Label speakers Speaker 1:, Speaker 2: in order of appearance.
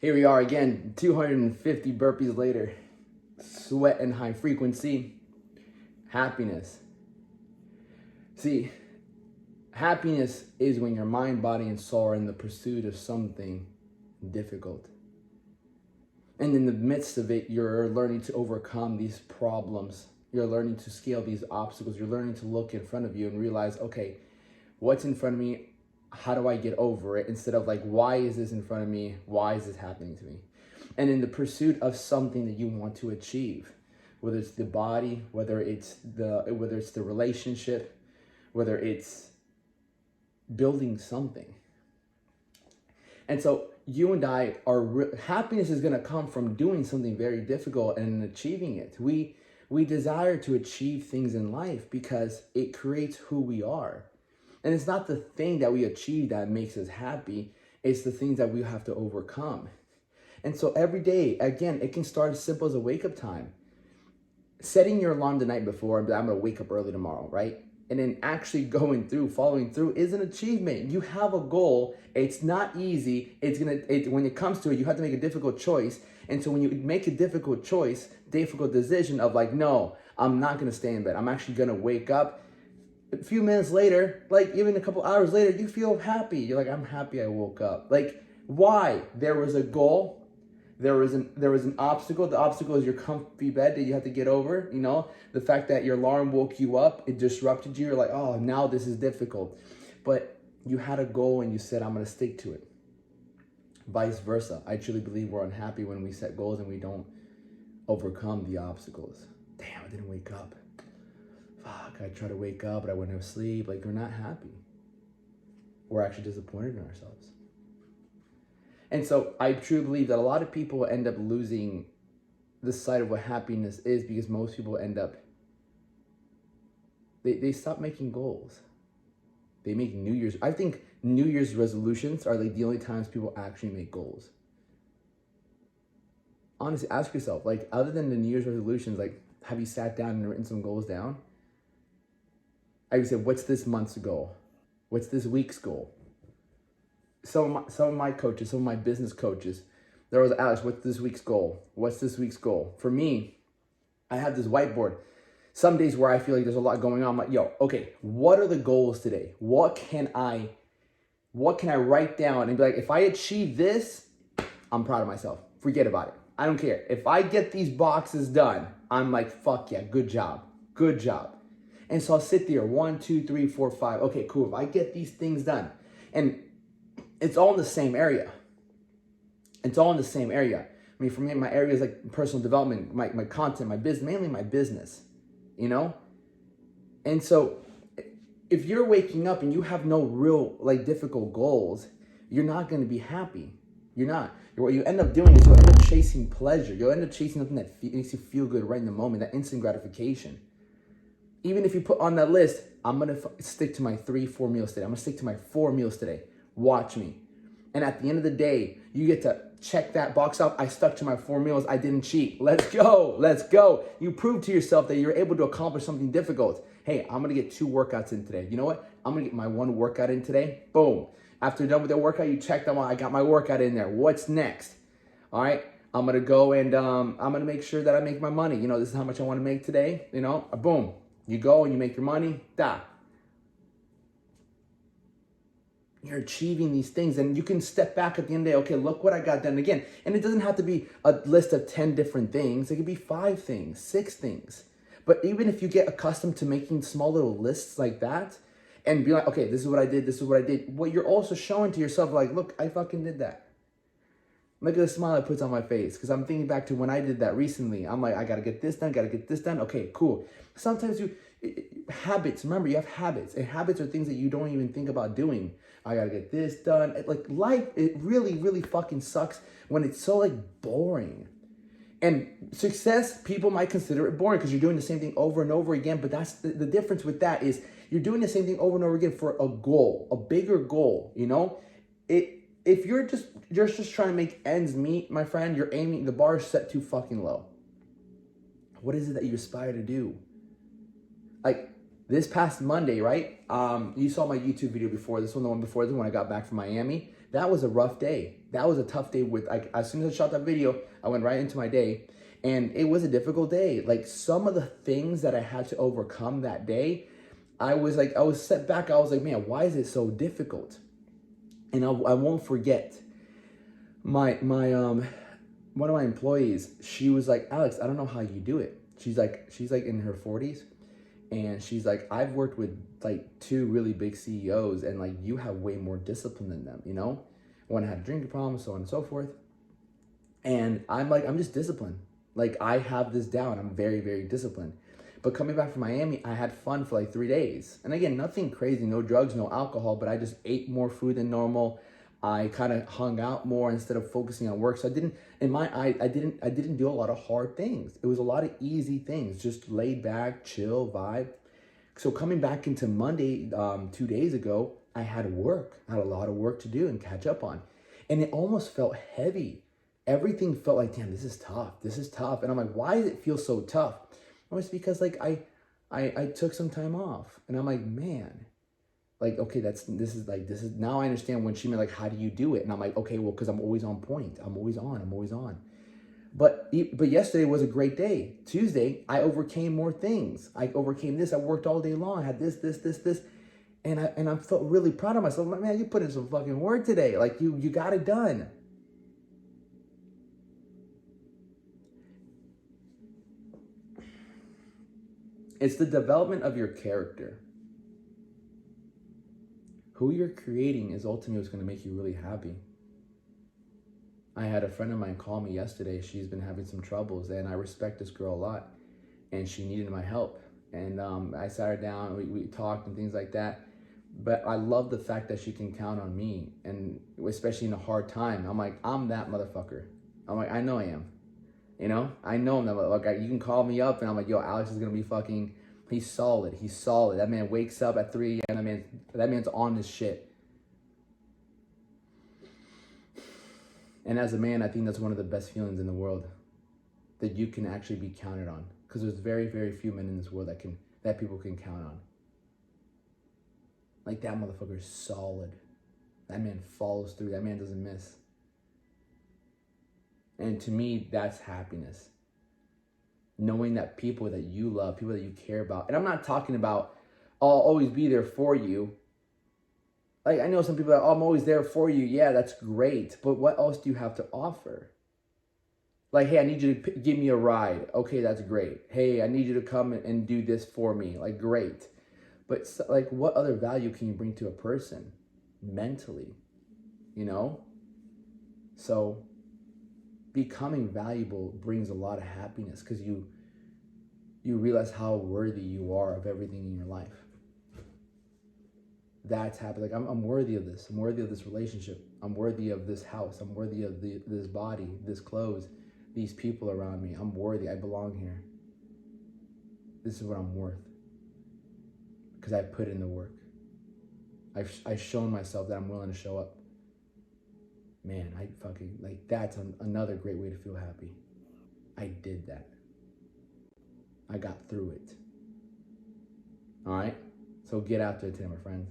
Speaker 1: Here we are again, 250 burpees later. Sweat and high frequency. Happiness. See, happiness is when your mind, body, and soul are in the pursuit of something difficult. And in the midst of it, you're learning to overcome these problems. You're learning to scale these obstacles. You're learning to look in front of you and realize, okay, what's in front of me? How do I get over it? Instead of like, why is this in front of me? Why is this happening to me? And in the pursuit of something that you want to achieve, whether it's the body, whether it's the relationship, whether it's building something. And so you and I happiness is going to come from doing something very difficult and achieving it. We desire to achieve things in life because it creates who we are. And it's not the thing that we achieve that makes us happy. It's the things that we have to overcome. And so every day, again, it can start as simple as a wake-up time. Setting your alarm the night before, I'm going to wake up early tomorrow, right? And then actually following through is an achievement. You have a goal. It's not easy. When it comes to it, you have to make a difficult choice. And so when you make a difficult choice, difficult decision of like, no, I'm not going to stay in bed. I'm actually going to wake up. A few minutes later, like even a couple hours later, you feel happy. You're like, I'm happy I woke up. Like, why? There was a goal. There was an obstacle. The obstacle is your comfy bed that you have to get over. You know, the fact that your alarm woke you up, it disrupted you. You're like, oh, now this is difficult. But you had a goal and you said, I'm going to stick to it. Vice versa. I truly believe we're unhappy when we set goals and we don't overcome the obstacles. Damn, I didn't wake up. Fuck, I try to wake up, but I went to sleep. Like, we're not happy. We're actually disappointed in ourselves. And so I truly believe that a lot of people end up losing the sight of what happiness is because most people end up, they stop making goals. They make I think New Year's resolutions are like the only times people actually make goals. Honestly, ask yourself, like, other than the New Year's resolutions, like, have you sat down and written some goals down? I would say, what's this month's goal? What's this week's goal? Some of my coaches, some of my business coaches, there was, Alex, what's this week's goal? What's this week's goal? For me, I have this whiteboard. Some days where I feel like there's a lot going on, I'm like, yo, okay, what are the goals today? What can I write down and be like, if I achieve this, I'm proud of myself. Forget about it. I don't care. If I get these boxes done, I'm like, fuck yeah, good job. Good job. And so I'll sit there, 1, 2, 3, 4, 5. Okay, cool. If I get these things done, and it's all in the same area. It's all in the same area. I mean, for me, my area is like personal development, my content, my business, mainly my business, you know? And so if you're waking up and you have no real like difficult goals, you're not going to be happy. You're not. What you end up doing is you'll end up chasing pleasure. You'll end up chasing something that makes you feel good right in the moment, that instant gratification. Even if you put on that list, I'm going to stick to my 3-4 meals today. I'm going to stick to my 4 meals today. Watch me. And at the end of the day, you get to check that box off. I stuck to my 4 meals. I didn't cheat. Let's go. Let's go. You prove to yourself that you're able to accomplish something difficult. Hey, I'm going to get 2 workouts in today. You know what? I'm going to get my 1 workout in today. Boom. After you're done with the workout, you check them out. I got my workout in there. What's next? All right. I'm going to go and I'm going to make sure that I make my money. You know, this is how much I want to make today. You know, boom. You go and you make your money. You're achieving these things and you can step back at the end of the day. Okay, look what I got done again. And it doesn't have to be a list of 10 different things. It could be 5 things, 6 things. But even if you get accustomed to making small little lists like that and be like, okay, this is what I did. This is what I did. What you're also showing to yourself, like, look, I fucking did that. Look at the smile it puts on my face. Because I'm thinking back to when I did that recently. I'm like, I got to get this done. Got to get this done. Okay, cool. Sometimes habits, remember, you have habits. And habits are things that you don't even think about doing. I got to get this done. Like life, it really, really fucking sucks when it's so like boring. And success, people might consider it boring because you're doing the same thing over and over again. But that's the difference with that is you're doing the same thing over and over again for a goal, a bigger goal, you know? If you're just trying to make ends meet, my friend, the bar is set too fucking low. What is it that you aspire to do? Like this past Monday, right? You saw my YouTube video before. This one, the one before this one, when I got back from Miami. That was a rough day. That was a tough day. With like, as soon as I shot that video, I went right into my day, and it was a difficult day. Like, some of the things that I had to overcome that day, I was set back. I was like, man, why is it so difficult? And I won't forget my one of my employees. She was like, Alex, I don't know how you do it. She's like in her 40s, and she's like, I've worked with like 2 really big CEOs, and like, you have way more discipline than them, you know? One had a drinking problem, so on and so forth. And I'm like, I'm just disciplined. Like, I have this down. I'm very, very disciplined. But coming back from Miami, I had fun for like 3 days. And again, nothing crazy, no drugs, no alcohol, but I just ate more food than normal. I kind of hung out more instead of focusing on work. So I didn't, in my eye, I didn't do a lot of hard things. It was a lot of easy things, just laid back, chill, vibe. So coming back into Monday, 2 days ago, I had work. I had a lot of work to do and catch up on. And it almost felt heavy. Everything felt like, damn, this is tough. This is tough. And I'm like, why does it feel so tough? Well, it's because like I took some time off, and I'm like, man, like, okay, this is now I understand when she meant like, how do you do it? And I'm like, okay, well, because I'm always on point. I'm always on. But yesterday was a great day. Tuesday, I overcame more things. I overcame this. I worked all day long. I had this. And I felt really proud of myself. I'm like, man, you put in some fucking work today. Like, you got it done. It's the development of your character. Who you're creating is ultimately what's going to make you really happy. I had a friend of mine call me yesterday. She's been having some troubles, and I respect this girl a lot, and she needed my help. And I sat her down, we talked and things like that. But I love the fact that she can count on me, and especially in a hard time. I'm like, I'm that motherfucker. I'm like, I know I am. You know, I know him. Like, you can call me up, and I'm like, yo, Alex is gonna be fucking. He's solid. He's solid. That man wakes up at 3 a.m. That man's on his shit. And as a man, I think that's one of the best feelings in the world, that you can actually be counted on. Because there's very, very few men in this world that people can count on. Like, that motherfucker is solid. That man follows through. That man doesn't miss. And to me, that's happiness. Knowing that people that you love, people that you care about, and I'm not talking about, I'll always be there for you. Like, I know some people that, oh, I'm always there for you. Yeah, that's great. But what else do you have to offer? Like, hey, I need you to give me a ride. Okay, that's great. Hey, I need you to come and do this for me. Like, great. But like, what other value can you bring to a person mentally? You know? So becoming valuable brings a lot of happiness, because you realize how worthy you are of everything in your life. That's happy. Like, I'm worthy of this. I'm worthy of this relationship. I'm worthy of this house. I'm worthy of this body, this clothes, these people around me. I'm worthy. I belong here. This is what I'm worth, because I put in the work. I've shown myself that I'm willing to show up. Man, I fucking, like, that's another great way to feel happy. I did that. I got through it. All right? So get out there today, my friends.